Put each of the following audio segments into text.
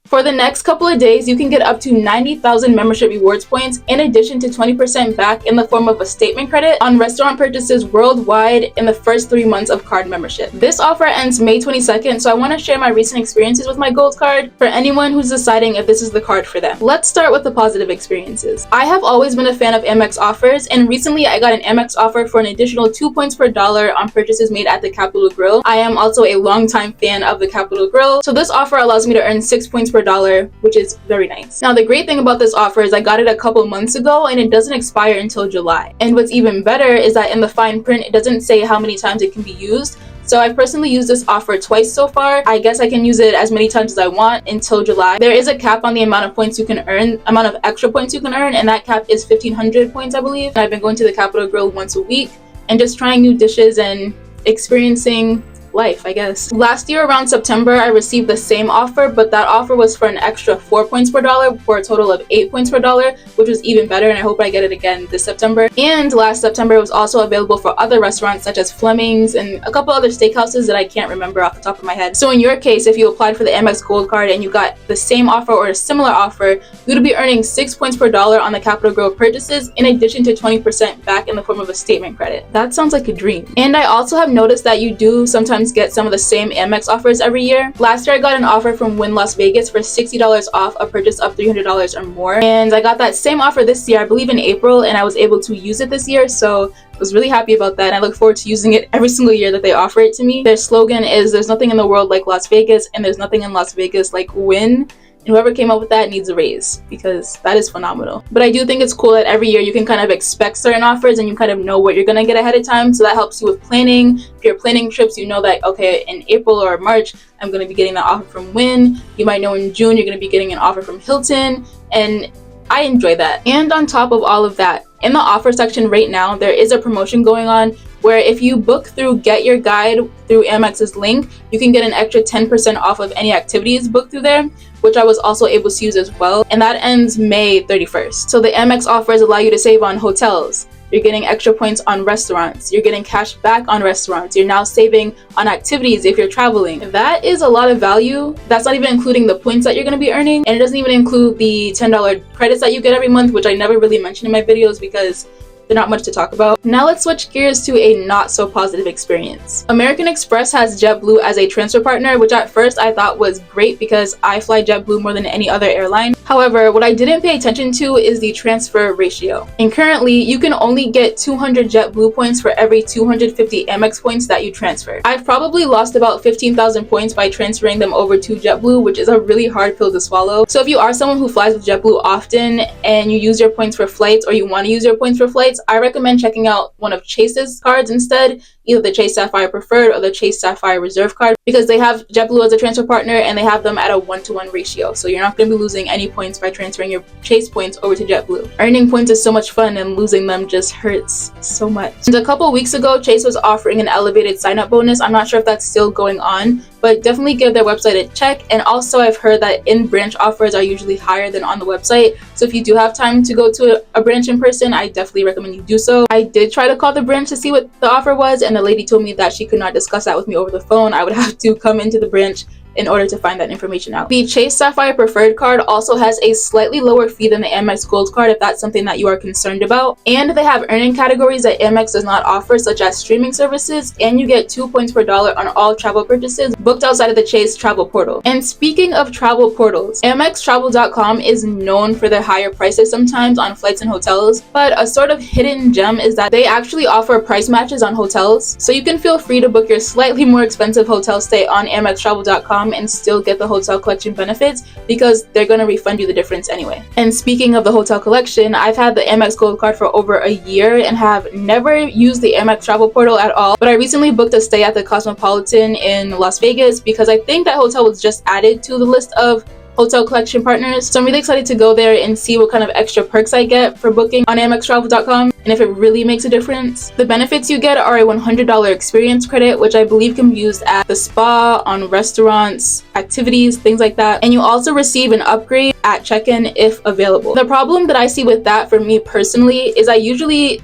For the next couple of days, you can get up to 90,000 membership rewards points in addition to 20% back in the form of a statement credit on restaurant purchases worldwide in the first 3 months of card membership. This offer ends May 22nd, so I want to share my recent experiences with my Gold Card for anyone who's deciding if this is the card for them. Let's start with the positive experiences. I have always been a fan of Amex offers, and recently I got an Amex offer for an additional 2 points per dollar on purchases made at the Capitol Grill. I am also a longtime fan of the Capitol Grill, so this offer allows me to earn 6 points per dollar, which is very nice. Now, the great thing about this offer is I got it a couple months ago and it doesn't expire until July. And what's even better is that in the fine print, it doesn't say how many times it can be used. So I've personally used this offer twice so far. I guess I can use it as many times as I want until July. There is a cap on the amount of points you can earn, amount of extra points you can earn, and that cap is 1,500 points, I believe. And I've been going to the Capitol Grill once a week and just trying new dishes and experiencing life, I guess. Last year around September, I received the same offer, but that offer was for an extra 4 points per dollar for a total of 8 points per dollar, which was even better, and I hope I get it again this September. And last September, it was also available for other restaurants such as Fleming's and a couple other steakhouses that I can't remember off the top of my head. So in your case, if you applied for the Amex Gold Card and you got the same offer or a similar offer, you would be earning 6 points per dollar on the Capitol Grill purchases in addition to 20% back in the form of a statement credit. That sounds like a dream. And I also have noticed that you do sometimes get some of the same Amex offers every year. Last year I got an offer from Wynn Las Vegas for $60 off a purchase of $300 or more, and I got that same offer this year, I believe in April, and I was able to use it this year, so I was really happy about that, and I look forward to using it every single year that they offer it to me. Their slogan is "There's nothing in the world like Las Vegas, and there's nothing in Las Vegas like Wynn." And whoever came up with that needs a raise, because that is phenomenal. But I do think it's cool that every year you can kind of expect certain offers and you kind of know what you're gonna get ahead of time, so that helps you with planning. If you're planning trips, you know that, okay, in April or March, I'm gonna be getting that offer from Wynn. You might know in June you're gonna be getting an offer from Hilton, and I enjoy that. And on top of all of that, in the offer section right now, there is a promotion going on where if you book through Get Your Guide through Amex's link, you can get an extra 10% off of any activities booked through there, which I was also able to use as well. And that ends May 31st. So the Amex offers allow you to save on hotels. You're getting extra points on restaurants. You're getting cash back on restaurants. You're now saving on activities if you're traveling. That is a lot of value. That's not even including the points that you're going to be earning. And it doesn't even include the $10 credits that you get every month, which I never really mention in my videos because they're not much to talk about. Now let's switch gears to a not so positive experience. American Express has JetBlue as a transfer partner, which at first I thought was great because I fly JetBlue more than any other airline. However, what I didn't pay attention to is the transfer ratio. And currently, you can only get 200 JetBlue points for every 250 Amex points that you transfer. I've probably lost about 15,000 points by transferring them over to JetBlue, which is a really hard pill to swallow. So if you are someone who flies with JetBlue often and you use your points for flights, or you want to use your points for flights, I recommend checking out one of Chase's cards instead, either the Chase Sapphire Preferred or the Chase Sapphire Reserve card, because they have JetBlue as a transfer partner and they have them at a 1-to-1 ratio. So you're not going to be losing any points by transferring your Chase points over to JetBlue. Earning points is so much fun and losing them just hurts so much. And a couple weeks ago, Chase was offering an elevated sign-up bonus. I'm not sure if that's still going on, but definitely give their website a check. And also I've heard that in-branch offers are usually higher than on the website. So if you do have time to go to a branch in person, I definitely recommend you do so. I did try to call the branch to see what the offer was, and the lady told me that she could not discuss that with me over the phone. I would have to come into the branch in order to find that information out. The Chase Sapphire Preferred card also has a slightly lower fee than the Amex Gold Card if that's something that you are concerned about. And they have earning categories that Amex does not offer, such as streaming services, and you get 2 points per dollar on all travel purchases booked outside of the Chase travel portal. And speaking of travel portals, AmexTravel.com is known for their higher prices sometimes on flights and hotels, but a sort of hidden gem is that they actually offer price matches on hotels. So you can feel free to book your slightly more expensive hotel stay on AmexTravel.com and still get the hotel collection benefits, because they're going to refund you the difference anyway. And speaking of the hotel collection, I've had the Amex Gold Card for over a year and have never used the Amex travel portal at all, but I recently booked a stay at the Cosmopolitan in Las Vegas because I think that hotel was just added to the list of hotel collection partners. So I'm really excited to go there and see what kind of extra perks I get for booking on AmexTravel.com and if it really makes a difference. The benefits you get are a $100 experience credit, which I believe can be used at the spa, on restaurants, activities, things like that. And you also receive an upgrade at check-in if available. The problem that I see with that for me personally is I usually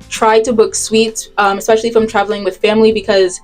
try to book suites, especially if I'm traveling with family, because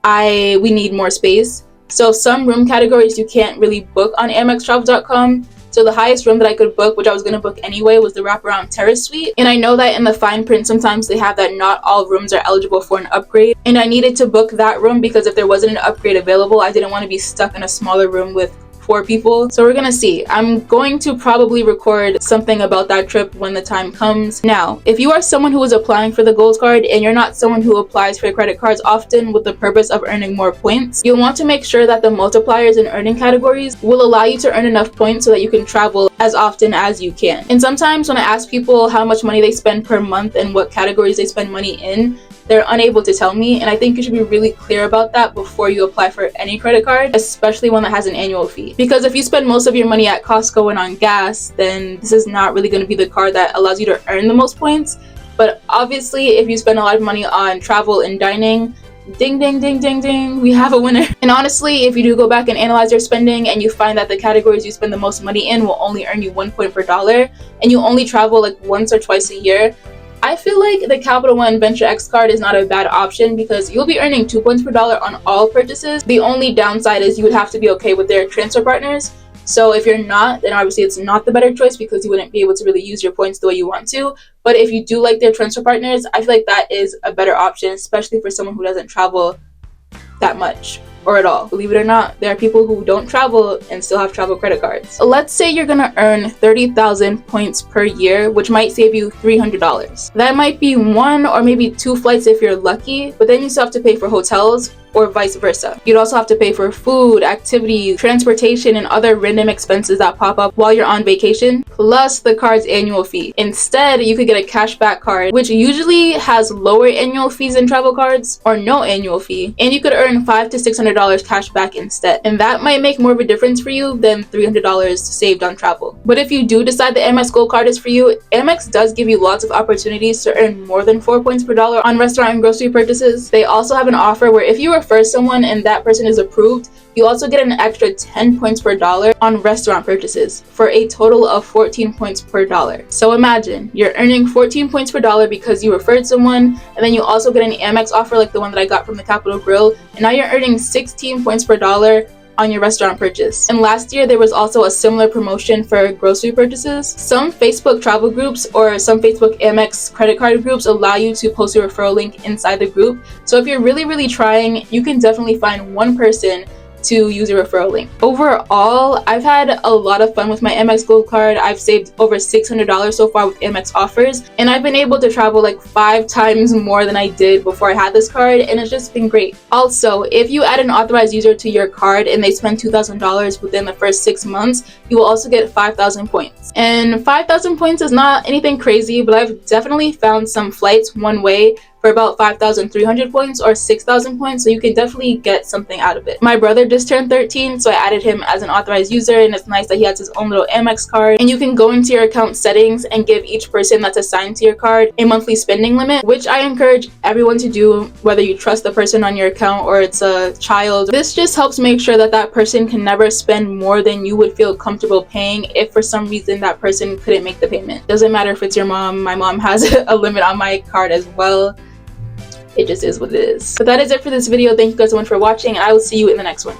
we need more space. So some room categories you can't really book on AmexTravel.com. So the highest room that I could book, which I was going to book anyway, was the wraparound terrace suite. And I know that in the fine print sometimes they have that not all rooms are eligible for an upgrade. And I needed to book that room because if there wasn't an upgrade available, I didn't want to be stuck in a smaller room with 4 people. So we're gonna see. I'm going to probably record something about that trip when the time comes. Now, if you are someone who is applying for the gold card and you're not someone who applies for credit cards often with the purpose of earning more points, you'll want to make sure that the multipliers in earning categories will allow you to earn enough points so that you can travel as often as you can. And sometimes when I ask people how much money they spend per month and what categories they spend money in, they're unable to tell me, and I think you should be really clear about that before you apply for any credit card, especially one that has an annual fee. Because if you spend most of your money at Costco and on gas, then this is not really going to be the card that allows you to earn the most points. But obviously, if you spend a lot of money on travel and dining, ding, ding, ding, ding, ding, we have a winner. And honestly, if you do go back and analyze your spending and you find that the categories you spend the most money in will only earn you 1 point per dollar, and you only travel like once or twice a year, I feel like the Capital One Venture X card is not a bad option because you'll be earning 2 points per dollar on all purchases. The only downside is you would have to be okay with their transfer partners. So if you're not, then obviously it's not the better choice because you wouldn't be able to really use your points the way you want to. But if you do like their transfer partners, I feel like that is a better option, especially for someone who doesn't travel that much or at all. Believe it or not, there are people who don't travel and still have travel credit cards. Let's say you're gonna earn 30,000 points per year, which might save you $300. That might be 1 or maybe 2 flights if you're lucky, but then you still have to pay for hotels or vice versa. You'd also have to pay for food, activities, transportation, and other random expenses that pop up while you're on vacation, plus the card's annual fee. Instead, you could get a cashback card, which usually has lower annual fees than travel cards or no annual fee, and you could earn $500 to $600 cash back instead. And that might make more of a difference for you than $300 saved on travel. But if you do decide the Amex Gold Card is for you, Amex does give you lots of opportunities to earn more than 4 points per dollar on restaurant and grocery purchases. They also have an offer where if you refer someone and that person is approved, you also get an extra 10 points per dollar on restaurant purchases for a total of 14 points per dollar. So imagine you're earning 14 points per dollar because you referred someone, and then you also get an Amex offer like the one that I got from the Capitol Grill, and now you're earning 16 points per dollar on your restaurant purchase. And last year there was also a similar promotion for grocery purchases. Some Facebook travel groups or some Facebook Amex credit card groups allow you to post your referral link inside the group. So if you're really trying, you can definitely find one person to use a referral link. Overall, I've had a lot of fun with my Amex Gold Card. I've saved over $600 so far with Amex offers, and I've been able to travel like 5 times more than I did before I had this card, and it's just been great. Also, if you add an authorized user to your card and they spend $2,000 within the first 6 months, you will also get 5,000 points. And 5,000 points is not anything crazy, but I've definitely found some flights one way for about 5,300 points or 6,000 points, so you can definitely get something out of it. My brother just turned 13, so I added him as an authorized user, and it's nice that he has his own little Amex card. And you can go into your account settings and give each person that's assigned to your card a monthly spending limit, which I encourage everyone to do, whether you trust the person on your account or it's a child. This just helps make sure that that person can never spend more than you would feel comfortable paying if for some reason that person couldn't make the payment. Doesn't matter if it's your mom. My mom has a limit on my card as well. It just is what it is. But that is it for this video. Thank you guys so much for watching, and I will see you in the next one.